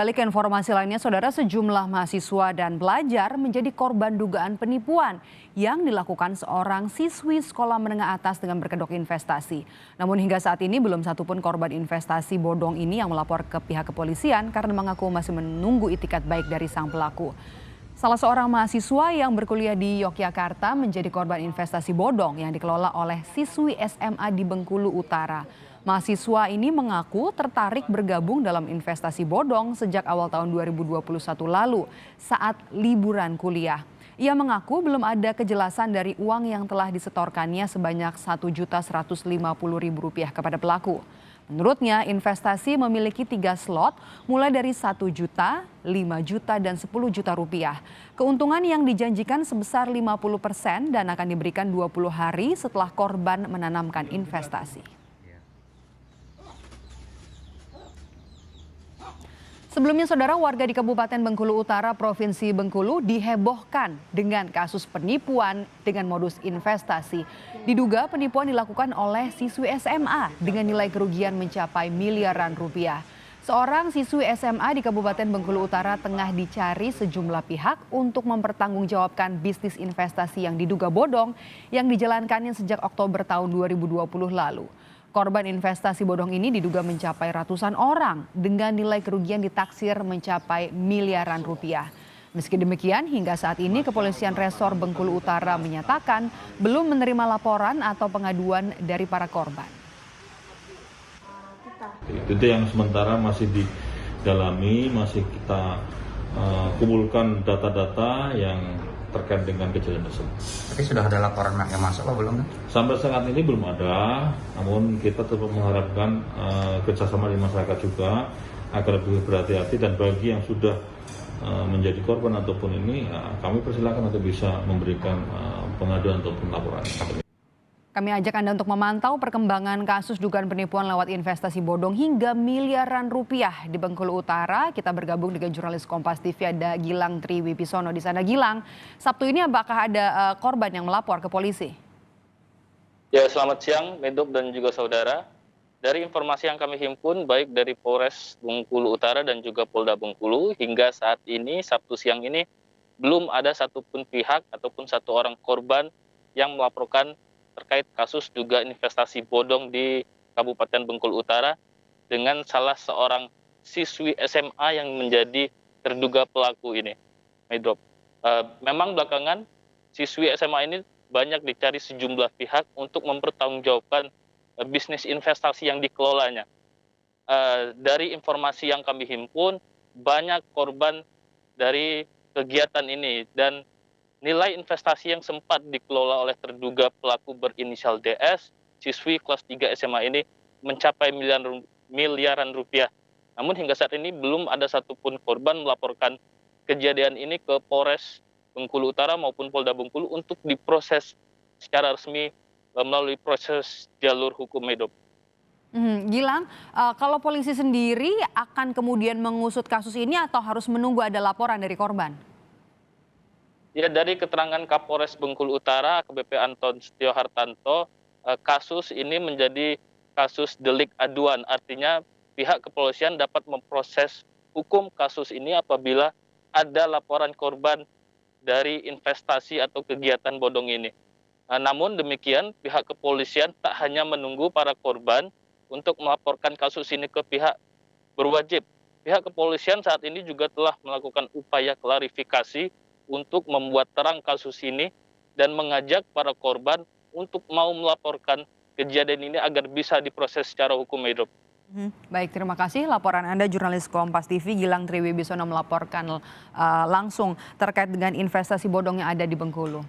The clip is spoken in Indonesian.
Balik ke informasi lainnya, saudara, sejumlah mahasiswa dan pelajar menjadi korban dugaan penipuan yang dilakukan seorang siswi sekolah menengah atas dengan berkedok investasi. Namun hingga saat ini belum satupun korban investasi bodong ini yang melapor ke pihak kepolisian karena mengaku masih menunggu itikat baik dari sang pelaku. Salah seorang mahasiswa yang berkuliah di Yogyakarta menjadi korban investasi bodong yang dikelola oleh siswi SMA di Bengkulu Utara. Mahasiswa ini mengaku tertarik bergabung dalam investasi bodong sejak awal tahun 2021 lalu saat liburan kuliah. Ia mengaku belum ada kejelasan dari uang yang telah disetorkannya sebanyak Rp1.150.000 kepada pelaku. Menurutnya investasi memiliki 3 slot mulai dari 1 juta, 5 juta, dan 10 juta rupiah. Keuntungan yang dijanjikan sebesar 50% dan akan diberikan 20 hari setelah korban menanamkan investasi. Sebelumnya, saudara, warga di Kabupaten Bengkulu Utara, Provinsi Bengkulu dihebohkan dengan kasus penipuan dengan modus investasi. Diduga penipuan dilakukan oleh siswi SMA dengan nilai kerugian mencapai miliaran rupiah. Seorang siswi SMA di Kabupaten Bengkulu Utara tengah dicari sejumlah pihak untuk mempertanggungjawabkan bisnis investasi yang diduga bodong yang dijalankannya sejak Oktober tahun 2020 lalu. Korban investasi bodong ini diduga mencapai ratusan orang dengan nilai kerugian ditaksir mencapai miliaran rupiah. Meski demikian, hingga saat ini Kepolisian Resor Bengkulu Utara menyatakan belum menerima laporan atau pengaduan dari para korban. Itu yang sementara masih didalami, masih kita kumpulkan data-data yang terkait dengan kejadian tersebut. Tapi sudah ada laporan yang masuk apa belum? Sampai saat ini belum ada, namun kita tetap mengharapkan kerjasama di masyarakat juga agar lebih berhati-hati, dan bagi yang sudah menjadi korban ataupun ini, kami persilakan untuk bisa memberikan pengaduan ataupun laporan. Kami ajak Anda untuk memantau perkembangan kasus dugaan penipuan lewat investasi bodong hingga miliaran rupiah di Bengkulu Utara. Kita bergabung dengan jurnalis Kompas TV, ada Gilang Triwibisono di sana. Gilang, Sabtu ini apakah ada korban yang melapor ke polisi? Ya, selamat siang, Medok dan juga saudara. Dari informasi yang kami himpun, baik dari Polres Bengkulu Utara dan juga Polda Bengkulu, hingga saat ini, Sabtu siang ini, belum ada satupun pihak ataupun satu orang korban yang melaporkan terkait kasus dugaan investasi bodong di Kabupaten Bengkulu Utara dengan salah seorang siswi SMA yang menjadi terduga pelaku ini. Medok. Memang belakangan siswi SMA ini banyak dicari sejumlah pihak untuk mempertanggungjawabkan bisnis investasi yang dikelolanya. Dari informasi yang kami himpun, banyak korban dari kegiatan ini, dan nilai investasi yang sempat dikelola oleh terduga pelaku berinisial DS, siswi kelas 3 SMA ini, mencapai miliaran rupiah. Namun hingga saat ini belum ada satupun korban melaporkan kejadian ini ke Polres Bengkulu Utara maupun Polda Bengkulu untuk diproses secara resmi melalui proses jalur hukum, Medok. Gilang, kalau polisi sendiri akan kemudian mengusut kasus ini atau harus menunggu ada laporan dari korban? Ya, dari keterangan Kapolres Bengkulu Utara, AKBP Anton Setio Hartanto, kasus ini menjadi kasus delik aduan. Artinya pihak kepolisian dapat memproses hukum kasus ini apabila ada laporan korban dari investasi atau kegiatan bodong ini. Namun demikian, pihak kepolisian tak hanya menunggu para korban untuk melaporkan kasus ini ke pihak berwajib. Pihak kepolisian saat ini juga telah melakukan upaya klarifikasi untuk membuat terang kasus ini dan mengajak para korban untuk mau melaporkan kejadian ini agar bisa diproses secara hukum, Medok. Baik, terima kasih laporan Anda, jurnalis Kompas TV Gilang Triwibisono melaporkan langsung terkait dengan investasi bodong yang ada di Bengkulu.